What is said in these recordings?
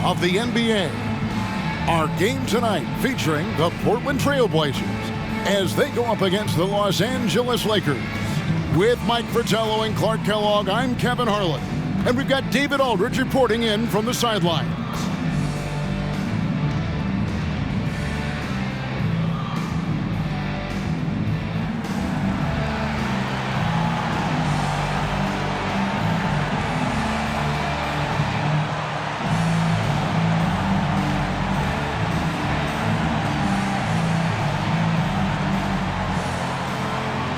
of the NBA. Our game tonight featuring the Portland Trail Blazers as they go up against the Los Angeles Lakers. With Mike Fratello and Clark Kellogg, I'm Kevin Harlan. And we've got David Aldridge reporting in from the sidelines.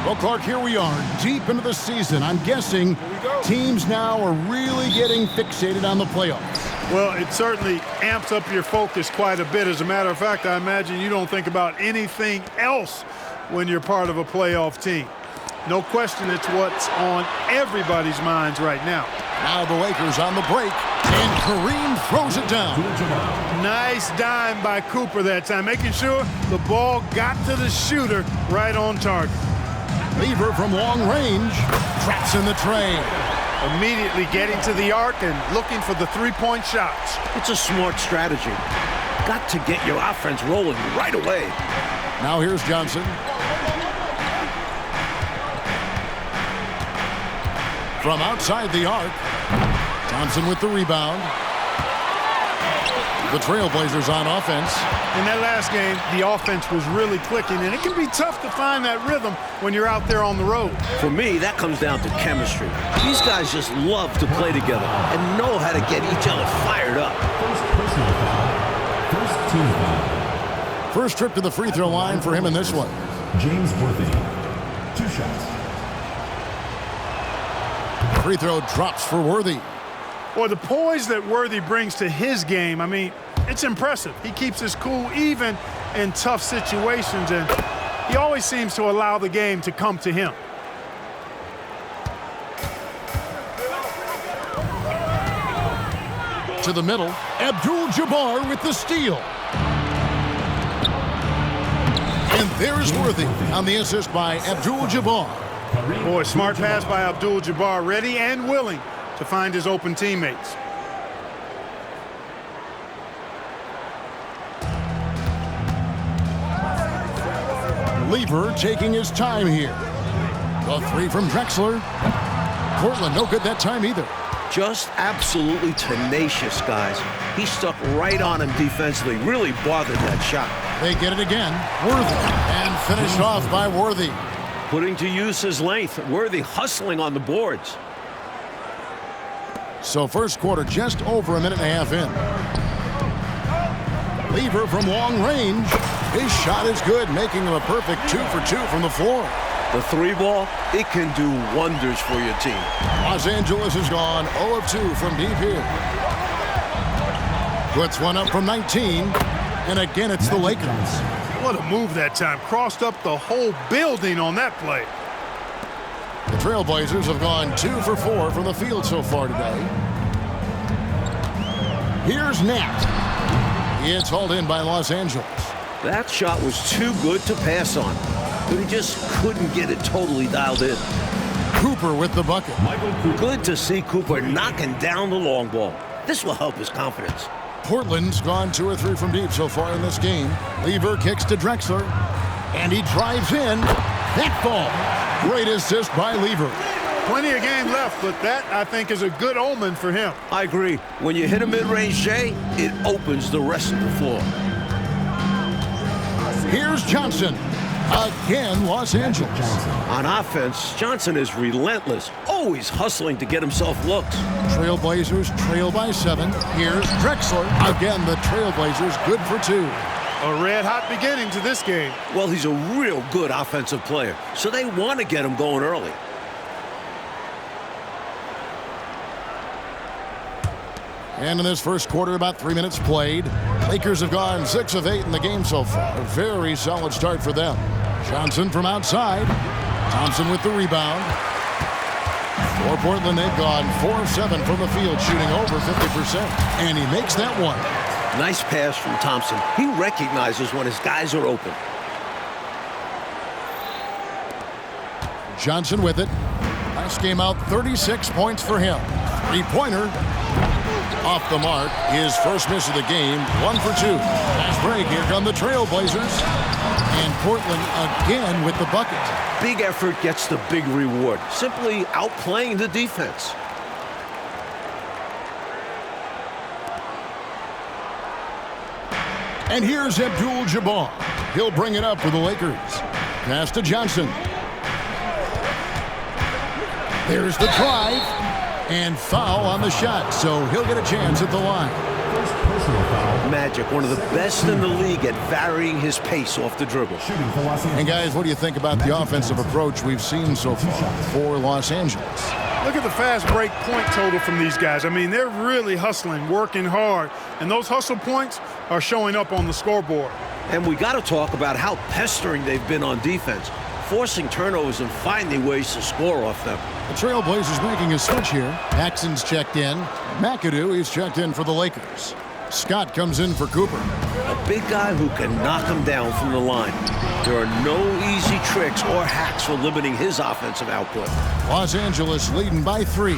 Well, Clark, here we are, deep into the season. I'm guessing teams now are really getting fixated on the playoffs. Well, it certainly amps up your focus quite a bit. As a matter of fact, I imagine you don't think about anything else when you're part of a playoff team. No question, it's what's on everybody's minds right now. Now the Lakers on the break, and Kareem throws it down. Nice dime by Cooper that time, making sure the ball got to the shooter right on target. Lever from long range, traps in the tray. Immediately getting to the arc and looking for the three-point shots. It's a smart strategy. Got to get your offense rolling right away. Now here's Johnson. From outside the arc, Johnson with the rebound. The Trailblazers on offense. In that last game, the offense was really clicking, and it can be tough to find that rhythm when you're out there on the road. For me, that comes down to chemistry. These guys just love to play together and know how to get each other fired up. First team foul. First trip to the free throw line for him in this one. James Worthy. 2 shots. Free throw drops for Worthy. Well, the poise that Worthy brings to his game, I mean, it's impressive. He keeps his cool even in tough situations, and he always seems to allow the game to come to him. To the middle, Abdul-Jabbar with the steal. And there's Worthy on the assist by Abdul-Jabbar. Boy, smart pass by Abdul-Jabbar, ready and willing to find his open teammates. Lever taking his time here. The three from Drexler. Portland no good that time either. Just absolutely tenacious, guys. He stuck right on him defensively. Really bothered that shot. They get it again. Worthy. And finished off by Worthy. Putting to use his length. Worthy hustling on the boards. So first quarter just over a minute and a half in. Lever from long range. His shot is good, making him a perfect 2 for 2 from the floor. The three ball, it can do wonders for your team. Los Angeles has gone 0 of 2 from deep here. Puts one up from 19, and again it's the Lakers. What a move that time. Crossed up the whole building on that play. The Trailblazers have gone 2 for 4 from the field so far today. Here's Nat. It's hauled in by Los Angeles. That shot was too good to pass on, but he just couldn't get it totally dialed in. Cooper with the bucket. Good to see Cooper knocking down the long ball. This will help his confidence. Portland's gone 2 or 3 from deep so far in this game. Lever kicks to Drexler, and he drives in. That ball. Great assist by Lever. Plenty of game left, but that, I think, is a good omen for him. I agree. When you hit a mid-range J, it opens the rest of the floor. Here's Johnson. Again, Los Angeles. On offense, Johnson is relentless, always hustling to get himself looks. Trailblazers trail by 7. Here's Drexler. Again, the Trailblazers good for 2. A red-hot beginning to this game. Well, he's a real good offensive player, so they want to get him going early. And in this first quarter, about 3 minutes played. Lakers have gone 6 of 8 in the game so far. A very solid start for them. Johnson from outside. Thompson with the rebound. For Portland, they've gone 4 of 7 from the field, shooting over 50%. And he makes that one. Nice pass from Thompson. He recognizes when his guys are open. Johnson with it. Last game out, 36 points for him. Three-pointer. Off the mark, his first miss of the game, 1 for 2. Fast break, here come the Trailblazers. And Portland again with the bucket. Big effort gets the big reward. Simply outplaying the defense. And here's Abdul-Jabbar. He'll bring it up for the Lakers. Pass to Johnson. There's the drive. And foul on the shot, so he'll get a chance at the line. First personal foul. Magic, one of the best in the league at varying his pace off the dribble. Shooting for Los Angeles. And guys, what do you think about the offensive approach we've seen so far for Los Angeles? Look at the fast break point total from these guys. I mean, they're really hustling, working hard, and those hustle points are showing up on the scoreboard. And we got to talk about how pestering they've been on defense, forcing turnovers and finding ways to score off them. The Trailblazers making a switch here. Paxson's checked in. McAdoo is checked in for the Lakers. Scott comes in for Cooper. A big guy who can knock him down from the line. There are no easy tricks or hacks for limiting his offensive output. Los Angeles leading by 3.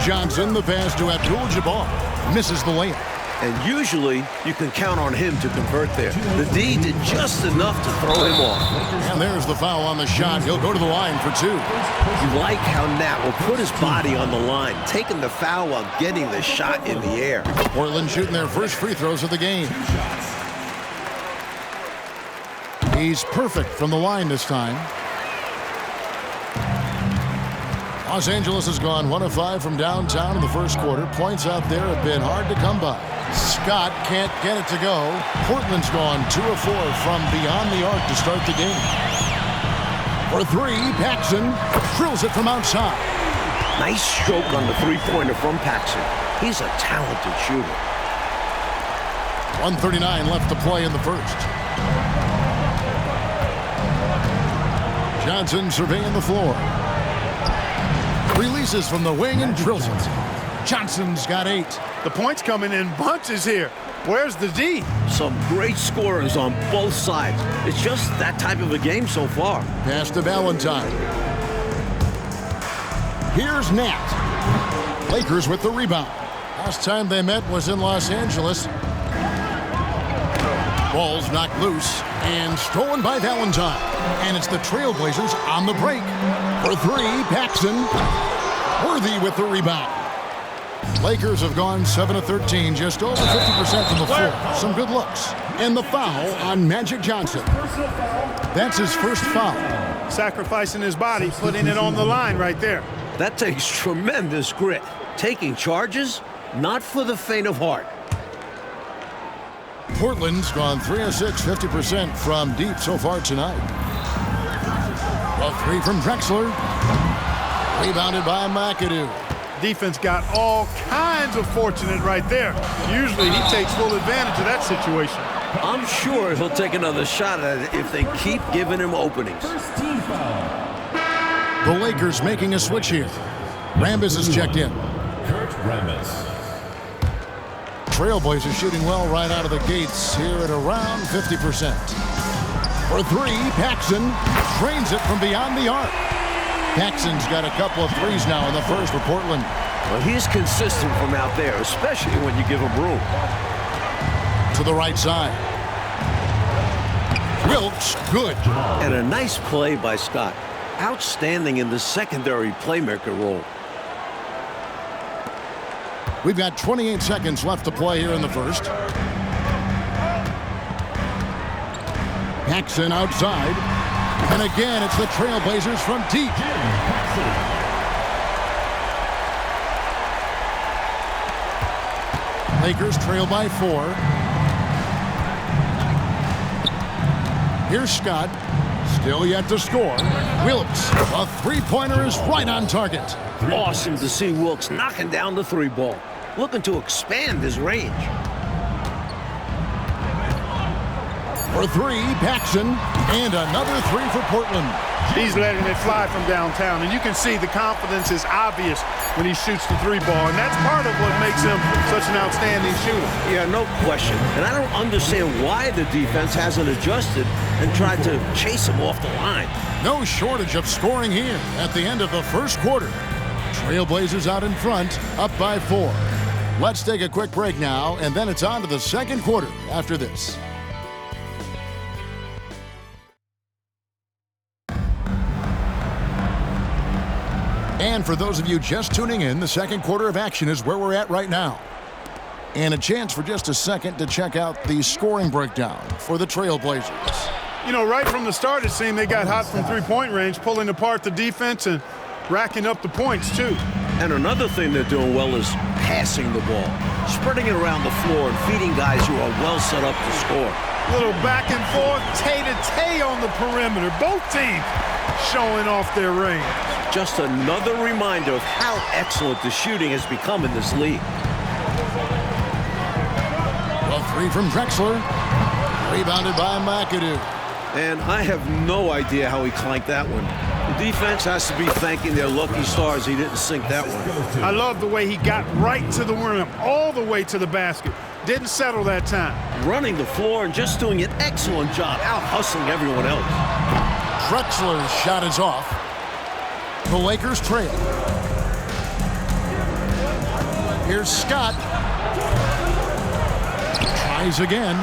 Johnson, the pass to Abdul-Jabbar. Misses the layup. And usually, you can count on him to convert there. The D did just enough to throw him off. And there's the foul on the shot. He'll go to the line for 2. You like how Nat will put his body on the line, taking the foul while getting the shot in the air. Portland shooting their first free throws of the game. He's perfect from the line this time. Los Angeles has gone 1 of 5 from downtown in the first quarter. Points out there have been hard to come by. Scott can't get it to go. Portland's gone 2 of 4 from beyond the arc to start the game. For 3, Paxson drills it from outside. Nice stroke on the three-pointer from Paxson. He's a talented shooter. 1:39 left to play in the first. Johnson surveying the floor. Releases from the wing and drills it. Johnson's got 8. The points coming in bunches here. Where's the D? Some great scorers on both sides. It's just that type of a game so far. Pass to Valentine. Here's Nat. Lakers with the rebound. Last time they met was in Los Angeles. Ball's knocked loose and stolen by Valentine. And it's the Trailblazers on the break. For 3, Paxson. Worthy with the rebound. Lakers have gone 7 of 13, just over 50% from the floor. Some good looks. And the foul on Magic Johnson. That's his first foul. Sacrificing his body, putting it on the line right there. That takes tremendous grit. Taking charges, not for the faint of heart. Portland's gone 3 of 6, 50% from deep so far tonight. A 3 from Drexler. Rebounded by McAdoo. Defense got all kinds of fortunate right there. Usually he takes full advantage of that situation. I'm sure he'll take another shot at it if they keep giving him openings. First team foul. The Lakers making a switch here. Rambis is checked in. Kurt Rambis. Trailblazers shooting well right out of the gates here at around 50%. For 3, Paxson drains it from beyond the arc. Paxson's got a couple of threes now in the first for Portland. Well, he's consistent from out there, especially when you give him room. To the right side. Wilkes, good. And a nice play by Scott. Outstanding in the secondary playmaker role. We've got 28 seconds left to play here in the first. Paxson outside. And again, it's the Trailblazers from deep. Lakers trail by 4. Here's Scott. Still yet to score. Wilkes, a three-pointer is right on target. Awesome to see Wilkes knocking down the 3 ball. Looking to expand his range. For 3, Paxson, and another 3 for Portland. He's letting it fly from downtown, and you can see the confidence is obvious when he shoots the 3 ball, and that's part of what makes him such an outstanding shooter. Yeah, no question. And I don't understand why the defense hasn't adjusted and tried to chase him off the line. No shortage of scoring here at the end of the first quarter. Trailblazers out in front, up by 4. Let's take a quick break now, and then it's on to the second quarter after this. And for those of you just tuning in, the second quarter of action is where we're at right now. And a chance for just a second to check out the scoring breakdown for the Trailblazers. You know, right from the start, it seemed they got hot from three-point range, pulling apart the defense and racking up the points, too. And another thing they're doing well is passing the ball, spreading it around the floor and feeding guys who are well set up to score. Little back and forth, tay-to-tay on the perimeter. Both teams showing off their range. Just another reminder of how excellent the shooting has become in this league. A three from Drexler. Rebounded by McAdoo. And I have no idea how he clanked that one. The defense has to be thanking their lucky stars he didn't sink that one. I love the way he got right to the rim, all the way to the basket. Didn't settle that time. Running the floor and just doing an excellent job out-hustling everyone else. Drexler's shot is off. The Lakers trail. Here's Scott. Tries again.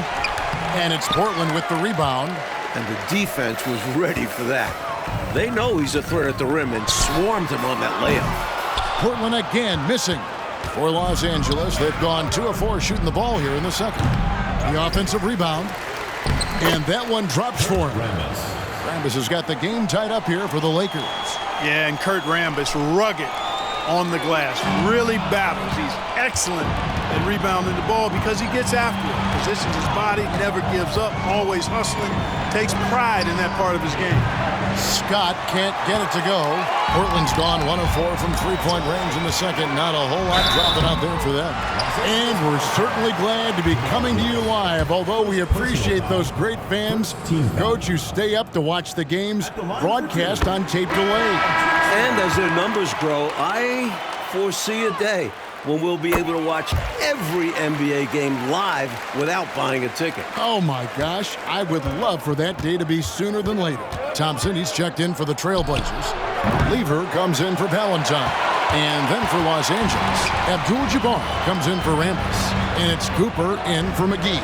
And it's Portland with the rebound. And the defense was ready for that. They know he's a threat at the rim and swarmed him on that layup. Portland again missing. For Los Angeles, they've gone 2 of 4 shooting the ball here in the second. The offensive rebound. And that one drops for him. Rambis has got the game tied up here for the Lakers. Yeah, and Kurt Rambis, rugged on the glass, really battles. He's excellent at rebounding the ball because he gets after it. Positions his body, never gives up, always hustling, takes pride in that part of his game. Scott can't get it to go. Portland's gone 1 of 4 from three-point range in the second. Not a whole lot dropping out there for them. And we're certainly glad to be coming to you live, although we appreciate those great fans, Coach, who stay up to watch the games broadcast on tape delay. And as their numbers grow, I foresee a day when we'll be able to watch every NBA game live without buying a ticket. Oh my gosh, I would love for that day to be sooner than later. Thompson, he's checked in for the Trailblazers. Lever comes in for Valentine. And then for Los Angeles, Abdul-Jabbar comes in for Rambis. And it's Cooper in for McGee.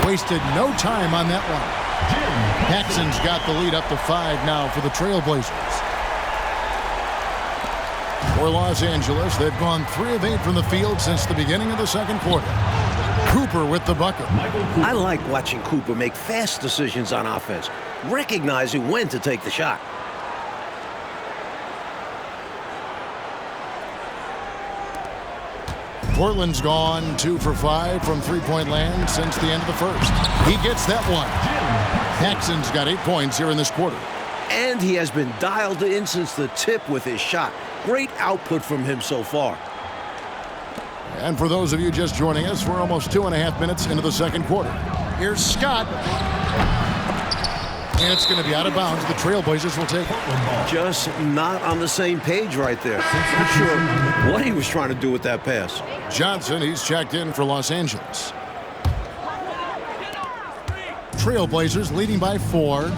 Wasted no time on that one. Paxson's got the lead up to 5 now for the Trailblazers. For Los Angeles, they've gone 3 of 8 from the field since the beginning of the second quarter. Cooper with the bucket. I like watching Cooper make fast decisions on offense, recognizing when to take the shot. Portland's gone 2 for 5 from three-point land since the end of the first. He gets that one. Paxson's got 8 points here in this quarter. And he has been dialed in since the tip with his shot. Great output from him so far. And for those of you just joining us, we're almost 2.5 minutes into the second quarter. Here's Scott. And it's going to be out of bounds. The Trailblazers will take it. Just not on the same page right there. Not sure what he was trying to do with that pass. Johnson, he's checked in for Los Angeles. Trailblazers leading by 4.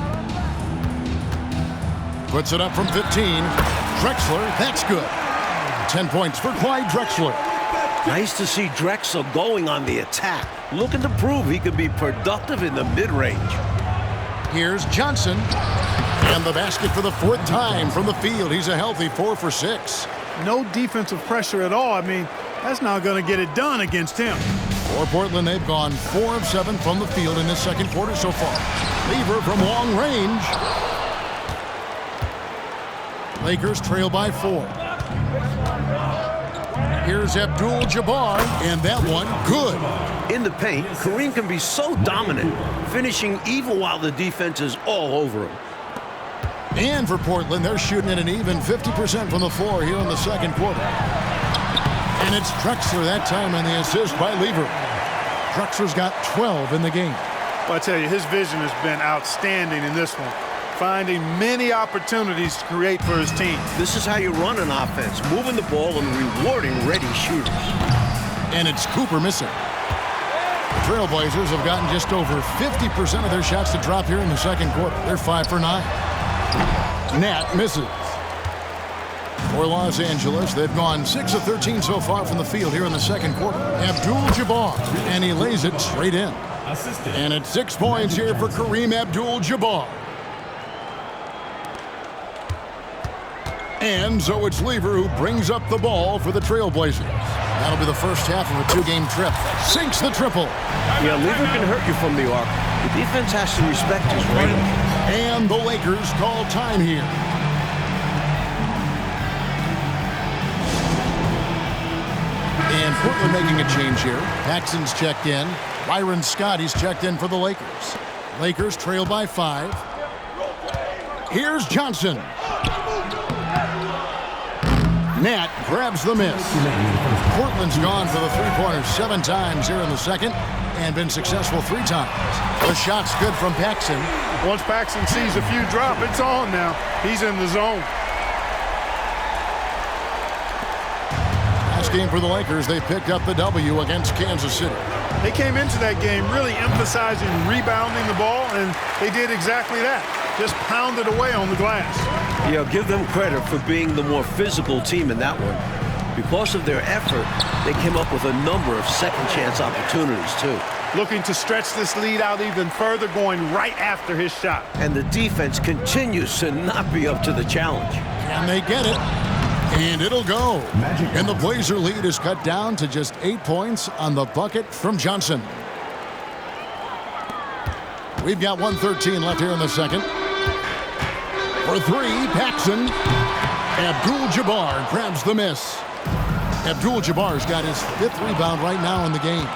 Puts it up from 15. Drexler, that's good. 10 points for Clyde Drexler. Nice to see Drexler going on the attack, looking to prove he could be productive in the mid-range. Here's Johnson. And the basket for the 4th time from the field. He's a healthy 4 for 6. No defensive pressure at all. I mean, that's not going to get it done against him. For Portland, they've gone 4 of 7 from the field in this second quarter so far. Lever from long range. Lakers trail by 4. Here's Abdul-Jabbar, and that one good. In the paint, Kareem can be so dominant, finishing even while the defense is all over him. And for Portland, they're shooting at an even 50% from the floor here in the second quarter. And it's Drexler that time on the assist by Lever. Drexler's got 12 in the game. Well, I tell you, his vision has been outstanding in this one, finding many opportunities to create for his team. This is how you run an offense, moving the ball and rewarding ready shooters. And it's Cooper missing. The Trailblazers have gotten just over 50% of their shots to drop here in the second quarter. They're 5 for 9. Nat misses. For Los Angeles, they've gone 6 of 13 so far from the field here in the second quarter. Abdul-Jabbar, and he lays it straight in. Assistant. And it's 6 points here for Kareem Abdul-Jabbar. And so it's Lever who brings up the ball for the Trailblazers. That'll be the first half of a 2-game trip. Sinks the triple. Yeah, Lever can hurt you from the arc. The defense has to respect his rating. And the Lakers call time here. And Portland making a change here. Paxson's checked in. Byron Scotty's checked in for the Lakers. Lakers trail by 5. Here's Johnson. Nat grabs the miss. Portland's gone for the three-pointers 7 times here in the second and been successful 3 times. The shot's good from Paxson. Once Paxson sees a few drop, it's on now. He's in the zone. Last game for the Lakers, they picked up the W against Kansas City. They came into that game really emphasizing rebounding the ball, and they did exactly that. Just pounded away on the glass. Yeah, give them credit for being the more physical team in that one. Because of their effort, they came up with a number of second-chance opportunities, too. Looking to stretch this lead out even further, going right after his shot. And the defense continues to not be up to the challenge. Can they get it? And it'll go. And the Blazer lead is cut down to just 8 points on the bucket from Johnson. We've got 1:13 left here in the second. For 3, Paxson. Abdul-Jabbar grabs the miss. Abdul-Jabbar's got his 5th rebound right now in the game.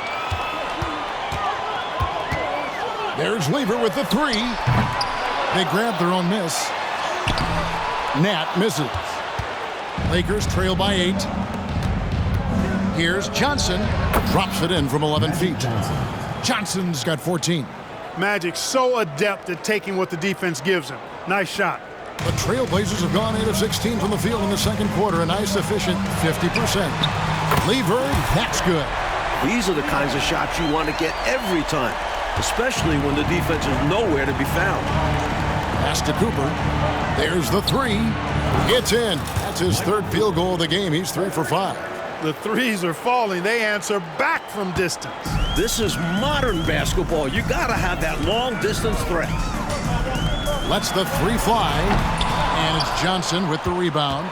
There's Lever with the 3. They grab their own miss. Nat misses. Lakers trail by 8. Here's Johnson. Drops it in from 11 feet. Johnson's got 14. Magic so adept at taking what the defense gives him. Nice shot. The Trailblazers have gone 8 of 16 from the field in the second quarter. A nice, efficient 50%. Lever, that's good. These are the kinds of shots you want to get every time, especially when the defense is nowhere to be found. Pass to Cooper. There's the 3. It's in. That's his 3rd field goal of the game. He's 3 for 5. The threes are falling. They answer back from distance. This is modern basketball. You got to have that long-distance threat. Lets the 3 fly. And it's Johnson with the rebound.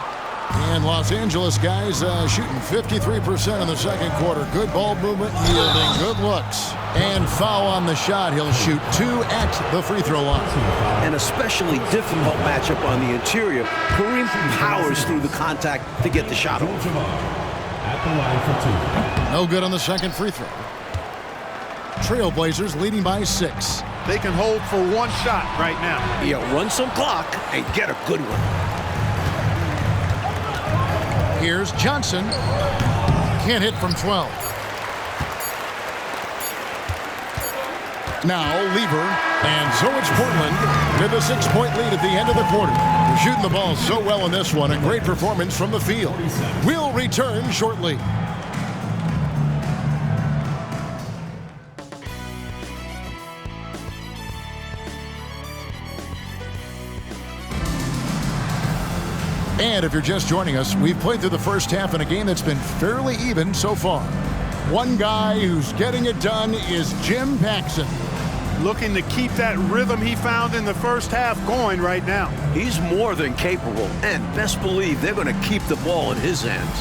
And Los Angeles guys shooting 53% in the second quarter. Good ball movement, yielding good looks. And foul on the shot. He'll shoot 2 at the free throw line. An especially difficult matchup on the interior. Kareem powers through the contact to get the shot off. At the line for 2. No good on the second free throw. Trailblazers leading by 6. They can hold for 1 shot right now. Yeah, run some clock and get a good one. Here's Johnson. Can't hit from 12. Now Lever, and so it's Portland with a 6-point lead at the end of the quarter. They're shooting the ball so well in this one. A great performance from the field. We'll return shortly. And if you're just joining us, we've played through the first half in a game that's been fairly even so far. One guy who's getting it done is Jim Paxson. Looking to keep that rhythm he found in the first half going right now. He's more than capable, and best believe they're going to keep the ball in his hands.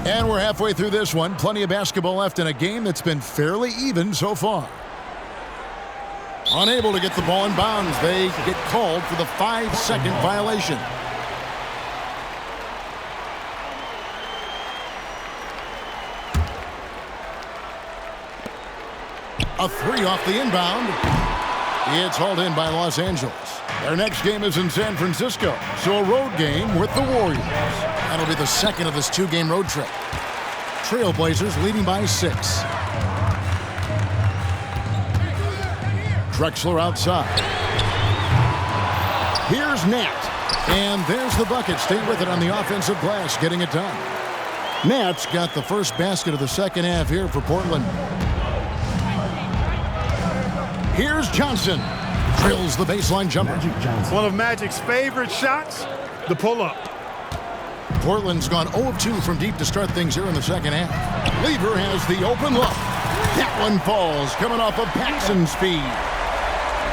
And we're halfway through this one. Plenty of basketball left in a game that's been fairly even so far. Unable to get the ball in bounds. They get called for the 5-second violation. A 3 off the inbound. It's hauled in by Los Angeles. Their next game is in San Francisco, so a road game with the Warriors. That'll be the second of this 2-game road trip. Trailblazers leading by 6. Drexler outside. Here's Nat. And there's the bucket. Stay with it on the offensive glass, getting it done. Nat's got the first basket of the second half here for Portland. Here's Johnson. Drills the baseline jumper. One of Magic's favorite shots, the pull-up. Portland's gone 0 of 2 from deep to start things here in the second half. Lever has the open look. That one falls, coming off of Paxson's speed.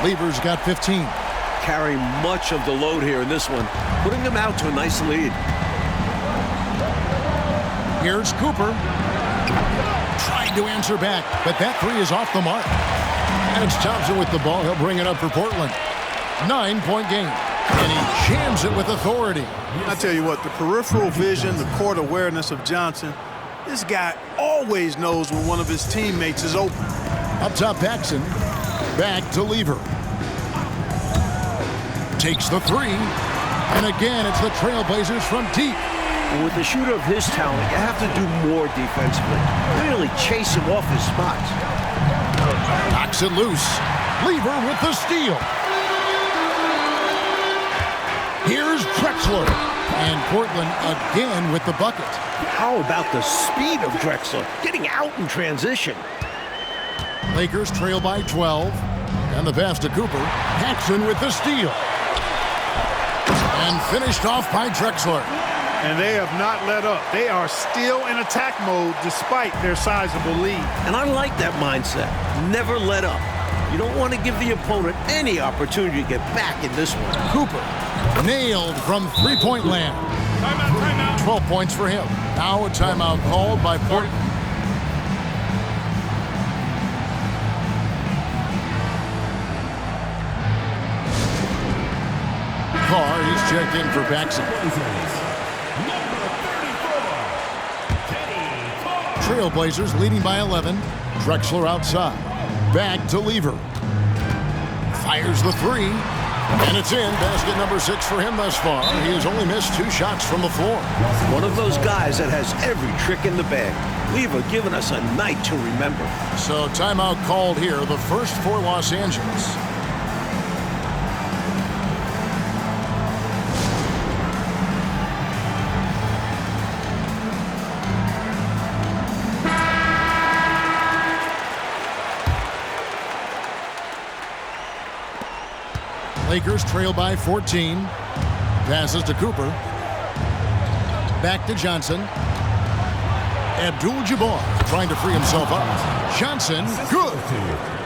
Lever's got 15. Carrying much of the load here in this one, putting them out to a nice lead. Here's Cooper. Tried to answer back, but that three is off the mark. And it's Thompson with the ball. He'll bring it up for Portland. 9-point game. And he jams it with authority. I tell you what, the peripheral vision, the court awareness of Johnson, this guy always knows when one of his teammates is open. Up top, Paxson. Back to Lever. Takes the three. And again, it's the Trailblazers from deep. With a shooter of his talent, you have to do more defensively. Really chase him off his spots. Knocks it loose. Lever with the steal. Here's Drexler. And Portland again with the bucket. How about the speed of Drexler? Getting out in transition. Lakers trail by 12. And the pass to Cooper. Paxson with the steal. And finished off by Drexler. And they have not let up. They are still in attack mode despite their sizable lead. And I like that mindset. Never let up. You don't want to give the opponent any opportunity to get back in this one. Cooper nailed from three-point land. Timeout. 12 points for him. Now a timeout called by Portland. Carr, he's checked in for Paxson. Trailblazers leading by 11. Drexler outside. Back to Lever. Fires the three. And it's in. Basket number 6 for him thus far. He has only missed 2 shots from the floor. One of those guys that has every trick in the bag. Lever giving us a night to remember. So timeout called here. The first for Los Angeles. Lakers trail by 14. Passes to Cooper. Back to Johnson. Abdul-Jabbar trying to free himself up. Johnson, good.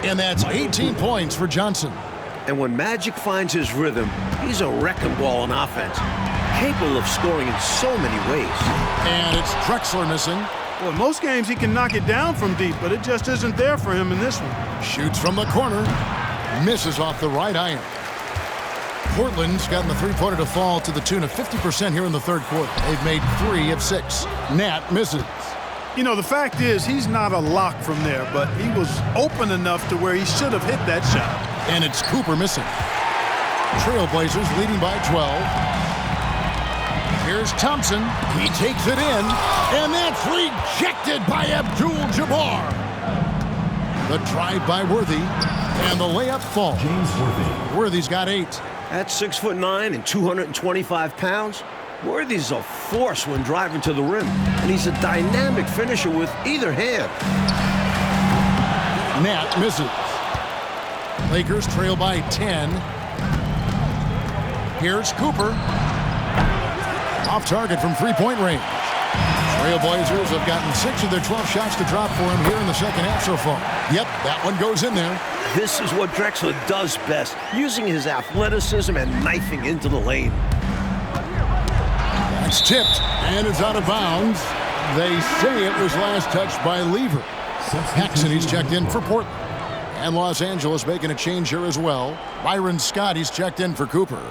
And that's 18 points for Johnson. And when Magic finds his rhythm, he's a wrecking ball on offense. Capable of scoring in so many ways. And it's Drexler missing. Well, most games he can knock it down from deep, but it just isn't there for him in this one. Shoots from the corner. Misses off the right iron. Portland's gotten the three-pointer to fall to the tune of 50% here in the third quarter. They've made 3 of 6. Nat misses. You know, the fact is he's not a lock from there, but he was open enough to where he should have hit that shot. And it's Cooper missing. Trailblazers leading by 12. Here's Thompson. He takes it in, and that's rejected by Abdul-Jabbar. The drive by Worthy, and the layup falls. James Worthy. Worthy's got 8. At 6'9" and 225 pounds, Worthy's a force when driving to the rim, and he's a dynamic finisher with either hand. Nat misses. Lakers trail by 10. Here's Cooper. Off target from three-point range. Trailblazers have gotten 6 of their 12 shots to drop for him here in the second half so far. Yep, that one goes in there. This is what Drexler does best, using his athleticism and knifing into the lane. That's tipped, and it's out of bounds. They say it was last touched by Lever. Paxson, he's checked in for Portland. And Los Angeles making a change here as well. Byron Scott, he's checked in for Cooper.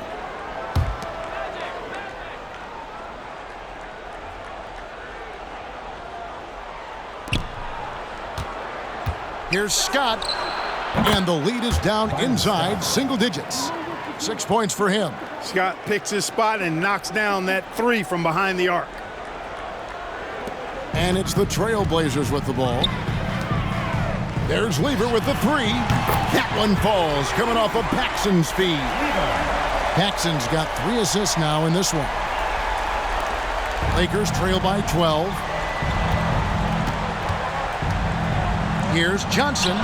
Here's Scott, and the lead is down inside single digits. 6 points for him. Scott picks his spot and knocks down that 3 from behind the arc. And it's the Trailblazers with the ball. There's Lever with the 3. That one falls, coming off of Paxson's speed. Paxson's got 3 assists now in this one. Lakers trail by 12. Here's Johnson.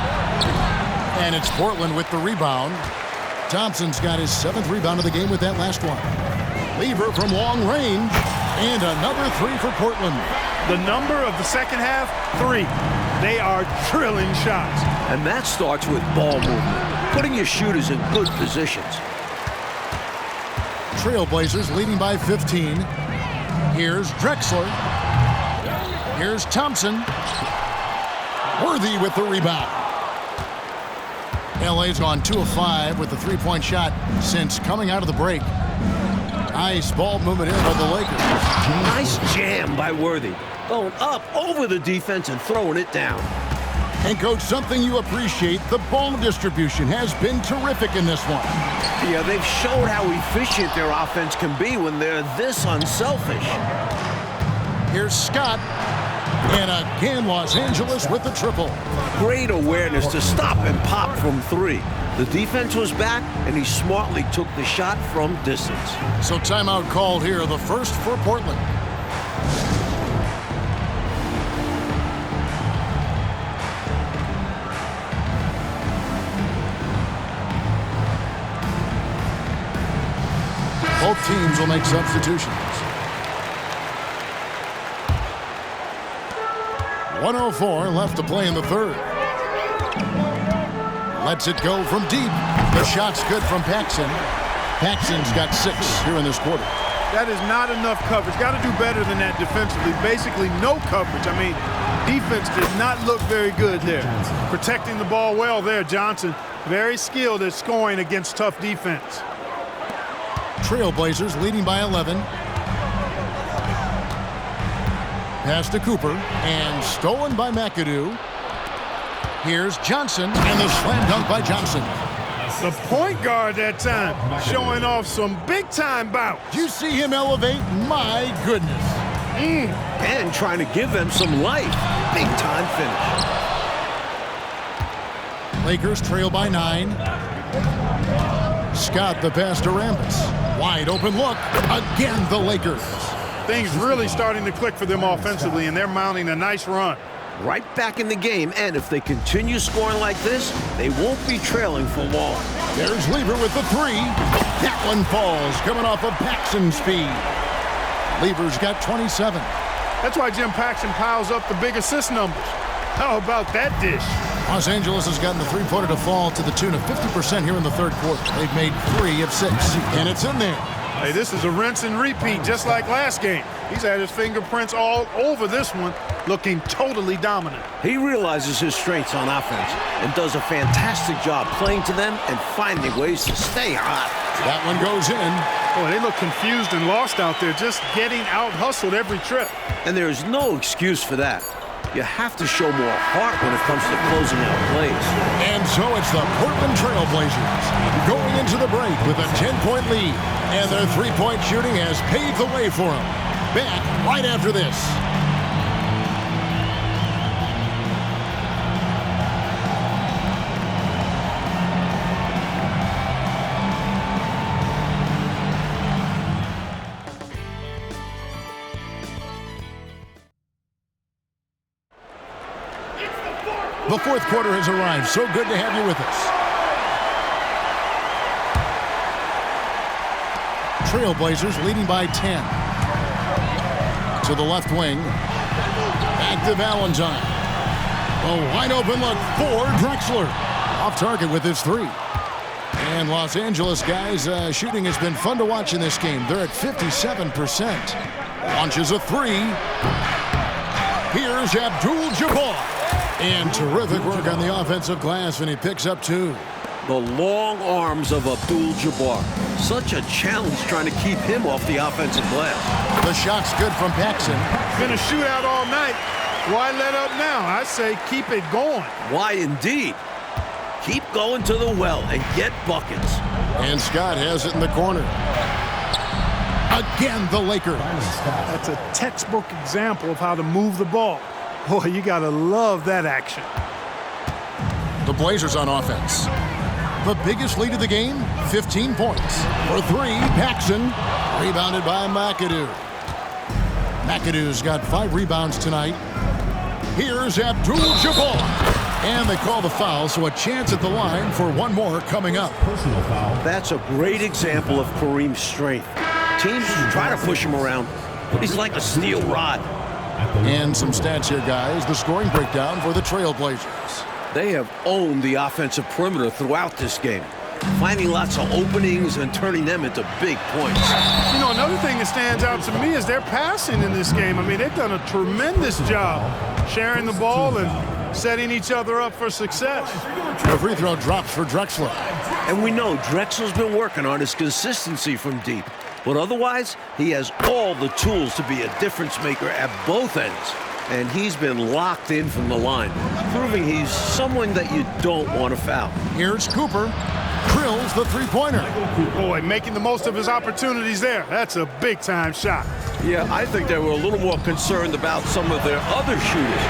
And it's Portland with the rebound. Thompson's got his 7th rebound of the game with that last one. Lever from long range. And another 3 for Portland. The number of the second half, 3. They are drilling shots. And that starts with ball movement, putting your shooters in good positions. Trailblazers leading by 15. Here's Drexler. Here's Thompson. Worthy with the rebound. LA's gone 2 of 5 with the 3-point shot since coming out of the break. Nice ball movement in by the Lakers. Nice jam by Worthy. Going up over the defense and throwing it down. And, Coach, something you appreciate, the ball distribution has been terrific in this one. Yeah, they've showed how efficient their offense can be when they're this unselfish. Here's Scott. And again, Los Angeles with the triple. Great awareness to stop and pop from 3. The defense was back, and he smartly took the shot from distance. So timeout called here, the first for Portland. Both teams will make substitutions. 1:04 left to play in the third. Lets it go from deep. The shot's good from Paxson. Paxson's got 6 here in this quarter. That is not enough coverage. Got to do better than that defensively. Basically no coverage. I mean, defense did not look very good there. Protecting the ball well there, Johnson. Very skilled at scoring against tough defense. Trailblazers leading by 11. Pass to Cooper, and stolen by McAdoo. Here's Johnson, and the slam dunk by Johnson. The point guard that time, showing off some big-time bouts. Do you see him elevate? My goodness. And trying to give them some life. Big-time finish. Lakers trail by 9. Scott the pass to Rambis. Wide open look. Again, the Lakers. Things really starting to click for them offensively, and they're mounting a nice run. Right back in the game, and if they continue scoring like this, they won't be trailing for long. There's Lever with the 3. That one falls, coming off of Paxson's speed. Lever's got 27. That's why Jim Paxson piles up the big assist numbers. How about that dish? Los Angeles has gotten the 3-pointer to fall to the tune of 50% here in the third quarter. They've made 3 of 6, and it's in there. Hey, this is a rinse and repeat, just like last game. He's had his fingerprints all over this one, looking totally dominant. He realizes his strengths on offense and does a fantastic job playing to them and finding ways to stay hot. That one goes in. Boy, they look confused and lost out there, just getting out-hustled every trip. And there is no excuse for that. You have to show more heart when it comes to closing out plays. And so it's the Portland Trailblazers going into the break with a 10-point lead. And their 3-point shooting has paved the way for them. Back right after this. The fourth quarter has arrived. So good to have you with us. Trailblazers leading by 10. To the left wing. Back to Valentine. A wide open look for Drexler. Off target with his 3. And Los Angeles guys, shooting has been fun to watch in this game. They're at 57%. Launches a 3. Here's Abdul-Jabbar. And terrific work on the offensive glass, and he picks up 2. The long arms of Abdul-Jabbar. Such a challenge trying to keep him off the offensive glass. The shot's good from Paxson. Been a shootout all night. Why let up now? I say keep it going. Why indeed? Keep going to the well and get buckets. And Scott has it in the corner. Again, the Lakers. That's a textbook example of how to move the ball. Boy, you got to love that action. The Blazers on offense. The biggest lead of the game, 15 points. For 3, Paxson. Rebounded by McAdoo. McAdoo's got 5 rebounds tonight. Here's Abdul-Jabbar. And they call the foul, so a chance at the line for one more coming up. Personal foul. That's a great example of Kareem's strength. Teams try to push him around, but he's like a steel rod. And some stats here, guys. The scoring breakdown for the Trailblazers. They have owned the offensive perimeter throughout this game, finding lots of openings and turning them into big points. You know, another thing that stands out to me is their passing in this game. I mean, they've done a tremendous job sharing the ball and setting each other up for success. The free throw drops for Drexler. And we know Drexler's been working on his consistency from deep. But otherwise, he has all the tools to be a difference maker at both ends. And he's been locked in from the line, proving he's someone that you don't want to foul. Here's Cooper. Drills the three-pointer. Boy, making the most of his opportunities there. That's a big-time shot. Yeah, I think they were a little more concerned about some of their other shooters.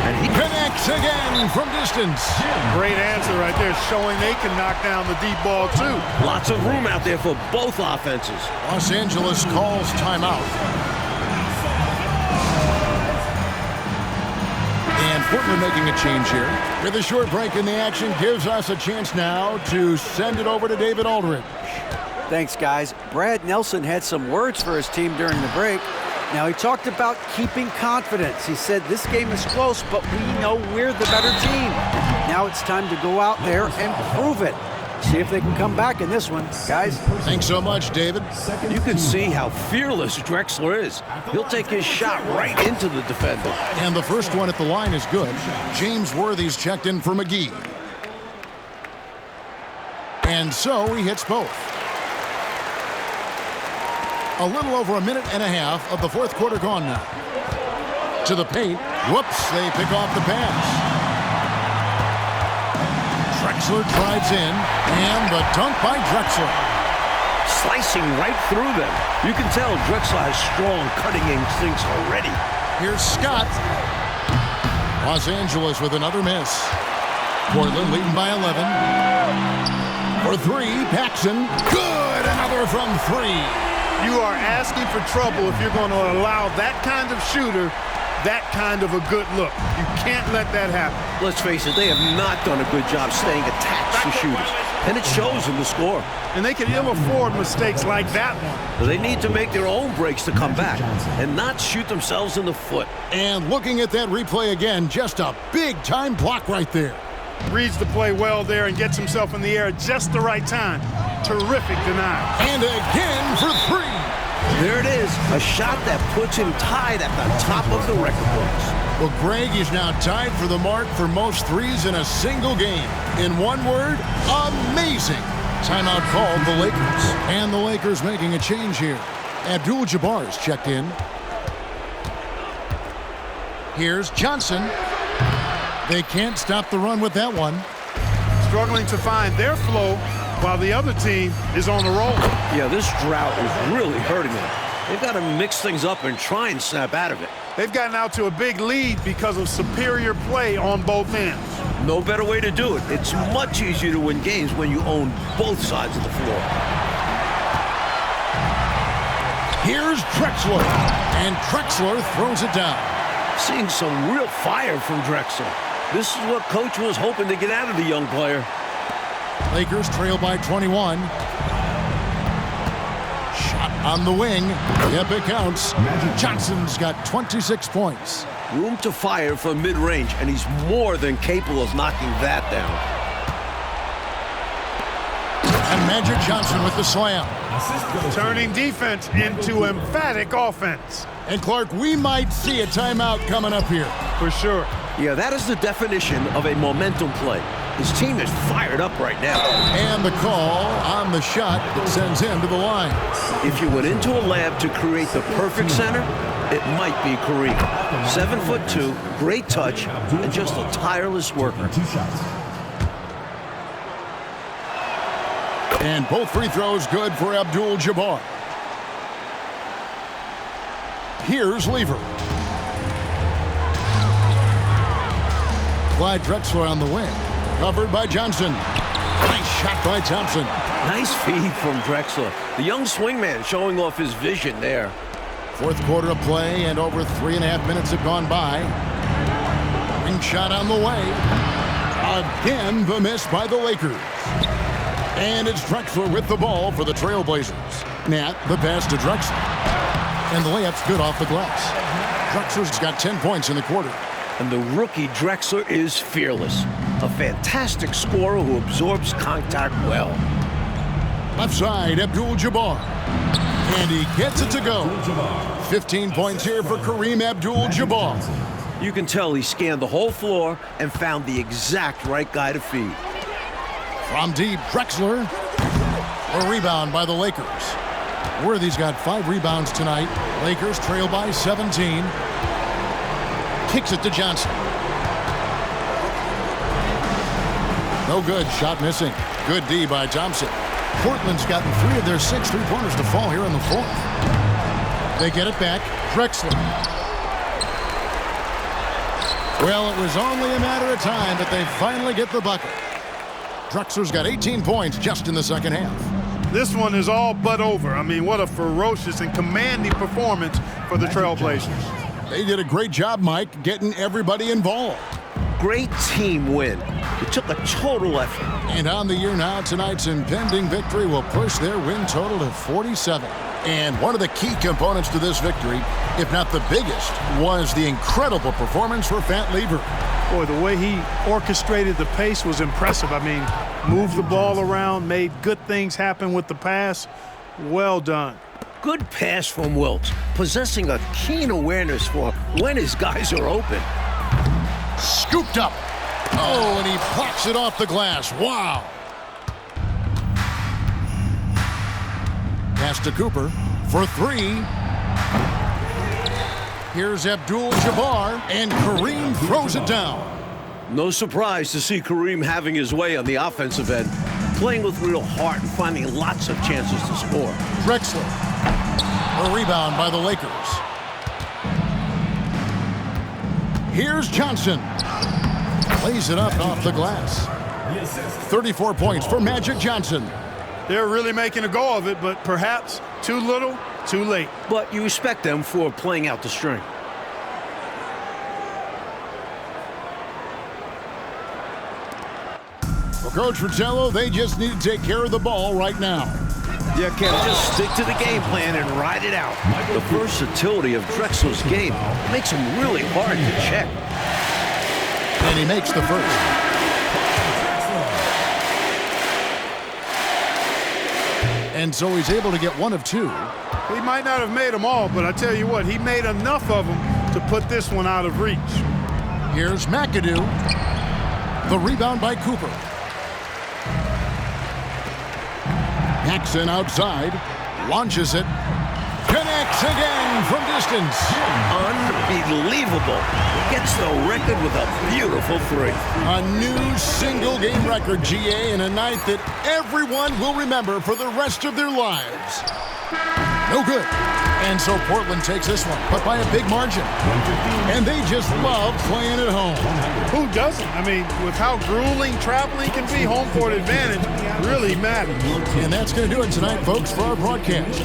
And he Connects again from distance. Great answer right there, showing they can knock down the deep ball, too. lots of room out there for both offenses. Los Angeles calls timeout. And Portland making a change here. With a short break in the action, gives us a chance now to send it over to David Aldridge. Thanks, guys. Brad Nelson had some words for his team during the break. Now, he talked about keeping confidence. He said, this game is close, but we know we're the better team. Now it's time to go out there and prove it. See if they can come back in this one. Guys. Thanks so much, David. You can see how fearless Drexler is. He'll take his shot right into the defender. And the first one at the line is good. James Worthy's checked in for McGee. And so he hits both. A little over a minute and a half of the fourth quarter gone now. To the paint. Whoops, they pick off the pass. Drexler drives in, and the dunk by Drexler. Slicing right through them. You can tell Drexler has strong cutting instincts already. Here's Scott. Los Angeles with another miss. Portland leading by 11. For three, Paxson. Good, another from three. You are asking for trouble if you're going to allow that kind of shooter that kind of a good look. You can't let that happen. Let's face it, they have not done a good job staying attached to shooters. And it shows in the score. And they can ill afford mistakes like that one. They need to make their own breaks to come back and not shoot themselves in the foot. And looking at that replay again, just a big-time block right there. Reads the play well there and gets himself in the air at just the right time. Terrific denial. And again for three. There it is, a shot that puts him tied at the top of the record books. Well, Greg is now tied for the mark for most threes in a single game. In one word, amazing. Timeout called the Lakers. And the Lakers making a change here. Abdul-Jabbar's checked in. Here's Johnson. They can't stop the run with that one. Struggling to find their flow while the other team is on the roll. Yeah, this drought is really hurting them. They've got to mix things up and try and snap out of it. They've gotten out to a big lead because of superior play on both ends. No better way to do it. It's much easier to win games when you own both sides of the floor. Here's Drexler. And Drexler throws it down. Seeing some real fire from Drexler. This is what Coach was hoping to get out of the young player. Lakers trail by 21. Shot on the wing. Yep, it counts. Johnson's got 26 points. Room to fire from mid-range, and he's more than capable of knocking that down. And Magic Johnson with the slam. Turning defense into emphatic offense. And Clark, we might see a timeout coming up here. For sure. Yeah, that is the definition of a momentum play. His team is fired up right now. And the call on the shot that sends him to the line. If you went into a lab to create the perfect center, it might be Kareem. 7'2", great touch, and just a tireless worker. And both free throws good for Abdul-Jabbar. Here's Lever. Clyde Drexler on the wing. Covered by Johnson. Nice shot by Thompson. Nice feed from Drexler. The young swingman showing off his vision there. Fourth quarter of play, and over 3.5 minutes have gone by. Ring shot on the way. Again, the miss by the Lakers. And it's Drexler with the ball for the Trailblazers. Nat, the pass to Drexler. And the layup's good off the glass. Drexler's got 10 points in the quarter. And the rookie Drexler is fearless. A fantastic scorer who absorbs contact well. Left side, Abdul-Jabbar. And he gets it to go. 15 points here for Kareem Abdul-Jabbar. You can tell he scanned the whole floor and found the exact right guy to feed. From deep, Drexler. A rebound by the Lakers. Worthy's got 5 rebounds tonight. Lakers trail by 17. Kicks it to Johnson. No good. Shot missing. Good D by Thompson. Portland's gotten 3 of their 6 3-pointers to fall here in the 4th. They get it back. Drexler. Well, it was only a matter of time, but they finally get the bucket. Drexler's got 18 points just in the second half. This one is all but over. I mean, what a ferocious and commanding performance for the Trailblazers. They did a great job, Mike, getting everybody involved. Great team win. It took a total effort. And on the year now, tonight's impending victory will push their win total to 47. And one of the key components to this victory, if not the biggest, was the incredible performance for Fat Lever. Boy, the way he orchestrated the pace was impressive. I mean, moved the ball around, made good things happen with the pass. Well done. Good pass from Wilkes, possessing a keen awareness for when his guys are open. Scooped up. Oh, and he pops it off the glass. Wow. Pass to Cooper for 3. Here's Abdul-Jabbar, and Kareem throws it down. No surprise to see Kareem having his way on the offensive end, playing with real heart and finding lots of chances to score. Drexler. A rebound by the Lakers. Here's Johnson. Plays it up off the glass. 34 points for Magic Johnson. They're really making a go of it, but perhaps too little, too late. But you respect them for playing out the string. For Coach Fratello, they just need to take care of the ball right now. Yeah, Kevin, just stick to the game plan and ride it out. The versatility of Drexler's game makes him really hard to check. And he makes the first. And so he's able to get 1 of 2. He might not have made them all, but I tell you what, he made enough of them to put this one out of reach. Here's McAdoo. The rebound by Cooper. Paxson outside. Launches it. Connects again from distance. Unbelievable. Gets the record with a beautiful 3. A new single-game record, GA, in a night that everyone will remember for the rest of their lives. No good. And so Portland takes this one, but by a big margin. And they just love playing at home. Who doesn't? I mean, with how grueling traveling can be, home court advantage really matters. And that's going to do it tonight, folks, for our broadcast.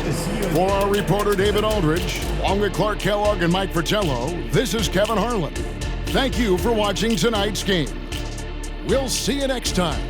For our reporter, David Aldridge, along with Clark Kellogg and Mike Fratello, this is Kevin Harlan. Thank you for watching tonight's game. We'll see you next time.